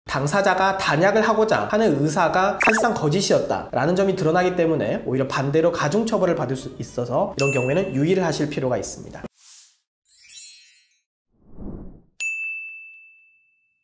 당사자가 단약을 하고자 하는 의사가 사실상 거짓이었다라는 점이 드러나기 때문에 오히려 반대로 가중처벌을 받을 수 있어서 이런 경우에는 유의를 하실 필요가 있습니다.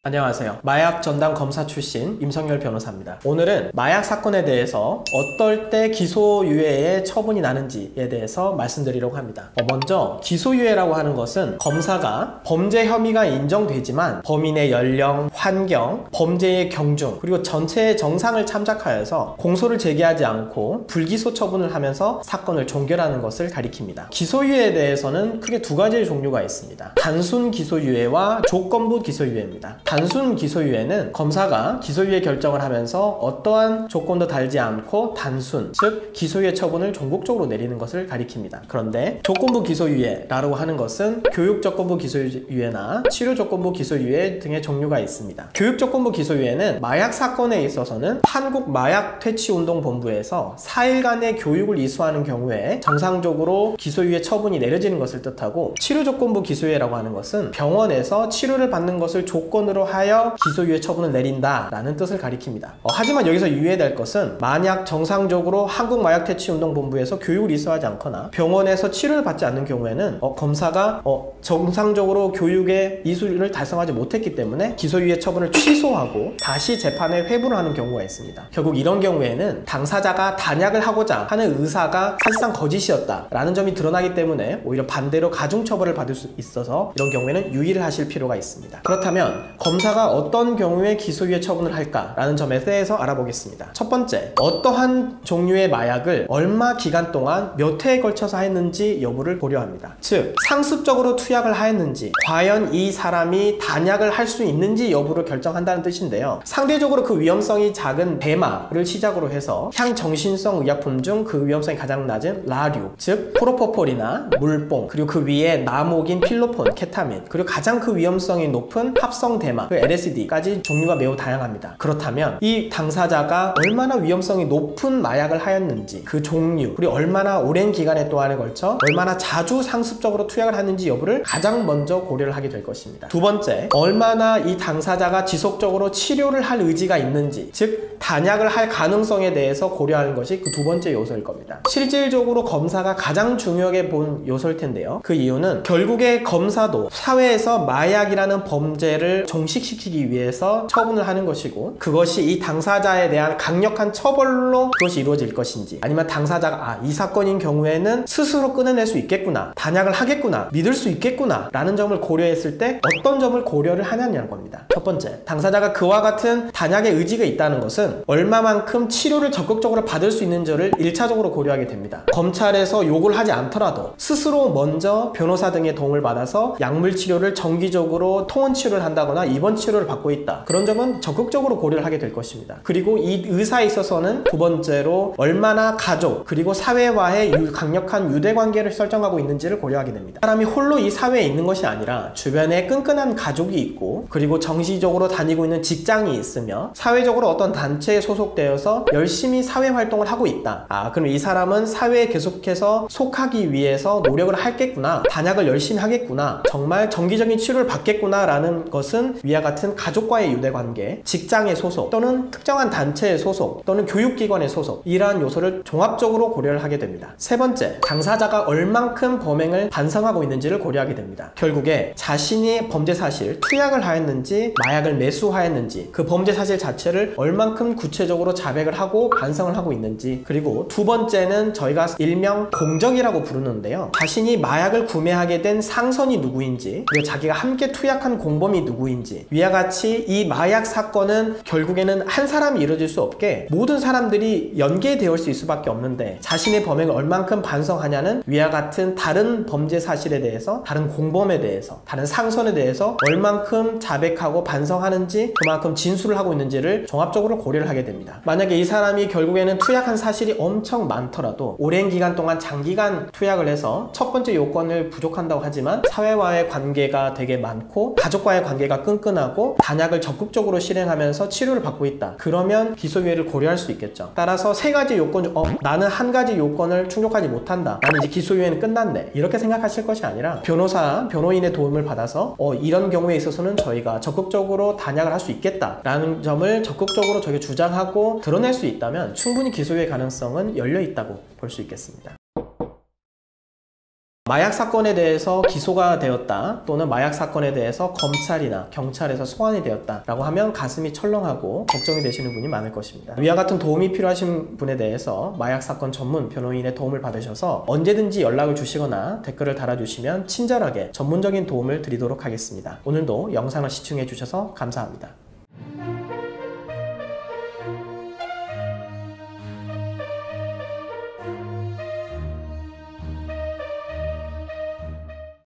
안녕하세요. 마약 전담 검사 출신 임성열 변호사입니다. 오늘은 마약 사건에 대해서 어떨 때 기소유예의 처분이 나는지에 대해서 말씀드리려고 합니다. 먼저 기소유예라고 하는 것은 검사가 범죄 혐의가 인정되지만 범인의 연령, 환경, 범죄의 경중, 그리고 전체의 정상을 참작하여서 공소를 제기하지 않고 불기소 처분을 하면서 사건을 종결하는 것을 가리킵니다. 기소유예에 대해서는 크게 두 가지의 종류가 있습니다. 단순 기소유예와 조건부 기소유예입니다. 단순 기소유예는 검사가 기소유예 결정을 하면서 어떠한 조건도 달지 않고 단순, 즉 기소유예 처분을 전국적으로 내리는 것을 가리킵니다. 그런데 조건부 기소유예라고 하는 것은 교육조건부 기소유예나 치료조건부 기소유예 등의 종류가 있습니다. 교육조건부 기소유예는 마약 사건에 있어서는 한국마약퇴치운동본부에서 4일간의 교육을 이수하는 경우에 정상적으로 기소유예 처분이 내려지는 것을 뜻하고, 치료조건부 기소유예라고 하는 것은 병원에서 치료를 받는 것을 조건으로 하여 기소유예 처분을 내린다 라는 뜻을 가리킵니다. 하지만 여기서 유의될 것은, 만약 정상적으로 한국마약퇴치운동본부에서 교육을 이수하지 않거나 병원에서 치료를 받지 않는 경우에는 검사가 정상적으로 교육의 이수를 달성하지 못했기 때문에 기소유예 처분을 취소하고 다시 재판에 회부를 하는 경우가 있습니다. 결국 이런 경우에는 당사자가 단약을 하고자 하는 의사가 사실상 거짓이었다 라는 점이 드러나기 때문에 오히려 반대로 가중처벌을 받을 수 있어서 이런 경우에는 유의를 하실 필요가 있습니다. 그렇다면 검사가 어떤 경우에 기소유예 처분을 할까라는 점에 대해서 알아보겠습니다. 첫 번째, 어떠한 종류의 마약을 얼마 기간 동안 몇 회에 걸쳐서 했는지 여부를 고려합니다. 즉, 상습적으로 투약을 하였는지, 과연 이 사람이 단약을 할 수 있는지 여부를 결정한다는 뜻인데요. 상대적으로 그 위험성이 작은 대마를 시작으로 해서 향정신성 의약품 중 그 위험성이 가장 낮은 라류, 즉 프로포폴이나 물뽕, 그리고 그 위에 나목인 필로폰, 케타민, 그리고 가장 그 위험성이 높은 합성 대마, 그 LSD까지 종류가 매우 다양합니다. 그렇다면 이 당사자가 얼마나 위험성이 높은 마약을 하였는지, 그 종류, 그리고 얼마나 오랜 기간에 동안에 걸쳐 얼마나 자주 상습적으로 투약을 하는지 여부를 가장 먼저 고려를 하게 될 것입니다. 두 번째, 얼마나 이 당사자가 지속적으로 치료를 할 의지가 있는지, 즉 단약을 할 가능성에 대해서 고려하는 것이 그 두 번째 요소일 겁니다. 실질적으로 검사가 가장 중요하게 본 요소일 텐데요. 그 이유는 결국에 검사도 사회에서 마약이라는 범죄를 종식시키기 위해서 처분을 하는 것이고, 그것이 이 당사자에 대한 강력한 처벌로 그것이 이루어질 것인지, 아니면 당사자가 이 사건인 경우에는 스스로 끊어낼 수 있겠구나, 단약을 하겠구나, 믿을 수 있겠구나 라는 점을 고려했을 때 어떤 점을 고려를 하냐는 겁니다. 첫 번째, 당사자가 그와 같은 단약의 의지가 있다는 것은 얼마만큼 치료를 적극적으로 받을 수 있는지를 1차적으로 고려하게 됩니다. 검찰에서 요구를 하지 않더라도 스스로 먼저 변호사 등의 도움을 받아서 약물 치료를 정기적으로 통원 치료를 한다거나 입원 치료를 받고 있다, 그런 점은 적극적으로 고려를 하게 될 것입니다. 그리고 이 의사에 있어서는 두 번째로 얼마나 가족 그리고 사회와의 강력한 유대관계를 설정하고 있는지를 고려하게 됩니다. 사람이 홀로 이 사회에 있는 것이 아니라 주변에 끈끈한 가족이 있고, 그리고 정시적으로 다니고 있는 직장이 있으며 사회적으로 어떤 단체에 소속되어서 열심히 사회활동을 하고 있다. 그럼 이 사람은 사회에 계속해서 속하기 위해서 노력을 하겠구나, 단약을 열심히 하겠구나, 정말 정기적인 치료를 받겠구나 라는 것은 위와 같은 가족과의 유대관계, 직장의 소속, 또는 특정한 단체의 소속, 또는 교육기관의 소속, 이러한 요소를 종합적으로 고려를 하게 됩니다. 세 번째, 당사자가 얼만큼 범행을 반성하고 있는지를 고려하게 됩니다. 결국에 자신이 범죄 사실, 투약을 하였는지 마약을 매수하였는지, 그 범죄 사실 자체를 얼만큼 구체적으로 자백을 하고 반성을 하고 있는지, 그리고 두 번째는 저희가 일명 공적이라고 부르는데요. 자신이 마약을 구매하게 된 상선이 누구인지, 그리고 자기가 함께 투약한 공범이 누구인지, 위와 같이 이 마약 사건은 결국에는 한 사람이 이루어질 수 없게 모든 사람들이 연계되어 있을 수밖에 없는데, 자신의 범행을 얼만큼 반성하냐는 위와 같은 다른 범죄 사실에 대해서, 다른 공범에 대해서, 다른 상선에 대해서 얼만큼 자백하고 반성하는지, 그만큼 진술을 하고 있는지를 종합적으로 고려를 하게 됩니다. 만약에 이 사람이 결국에는 투약한 사실이 엄청 많더라도 오랜 기간 동안 장기간 투약을 해서 첫 번째 요건을 부족한다고 하지만 사회와의 관계가 되게 많고 가족과의 관계가 끈끈 끈끈하고 단약을 적극적으로 실행하면서 치료를 받고 있다. 그러면 기소유예를 고려할 수 있겠죠. 따라서 세 가지 요건 중 나는 한 가지 요건을 충족하지 못한다. 나는 이제 기소유예는 끝났네. 이렇게 생각하실 것이 아니라 변호인의 도움을 받아서 이런 경우에 있어서는 저희가 적극적으로 단약을 할 수 있겠다라는 점을 적극적으로 저희가 주장하고 드러낼 수 있다면 충분히 기소유예 가능성은 열려 있다고 볼 수 있겠습니다. 마약 사건에 대해서 기소가 되었다 또는 마약 사건에 대해서 검찰이나 경찰에서 소환이 되었다 라고 하면 가슴이 철렁하고 걱정이 되시는 분이 많을 것입니다. 위와 같은 도움이 필요하신 분에 대해서 마약 사건 전문 변호인의 도움을 받으셔서 언제든지 연락을 주시거나 댓글을 달아주시면 친절하게 전문적인 도움을 드리도록 하겠습니다. 오늘도 영상을 시청해 주셔서 감사합니다.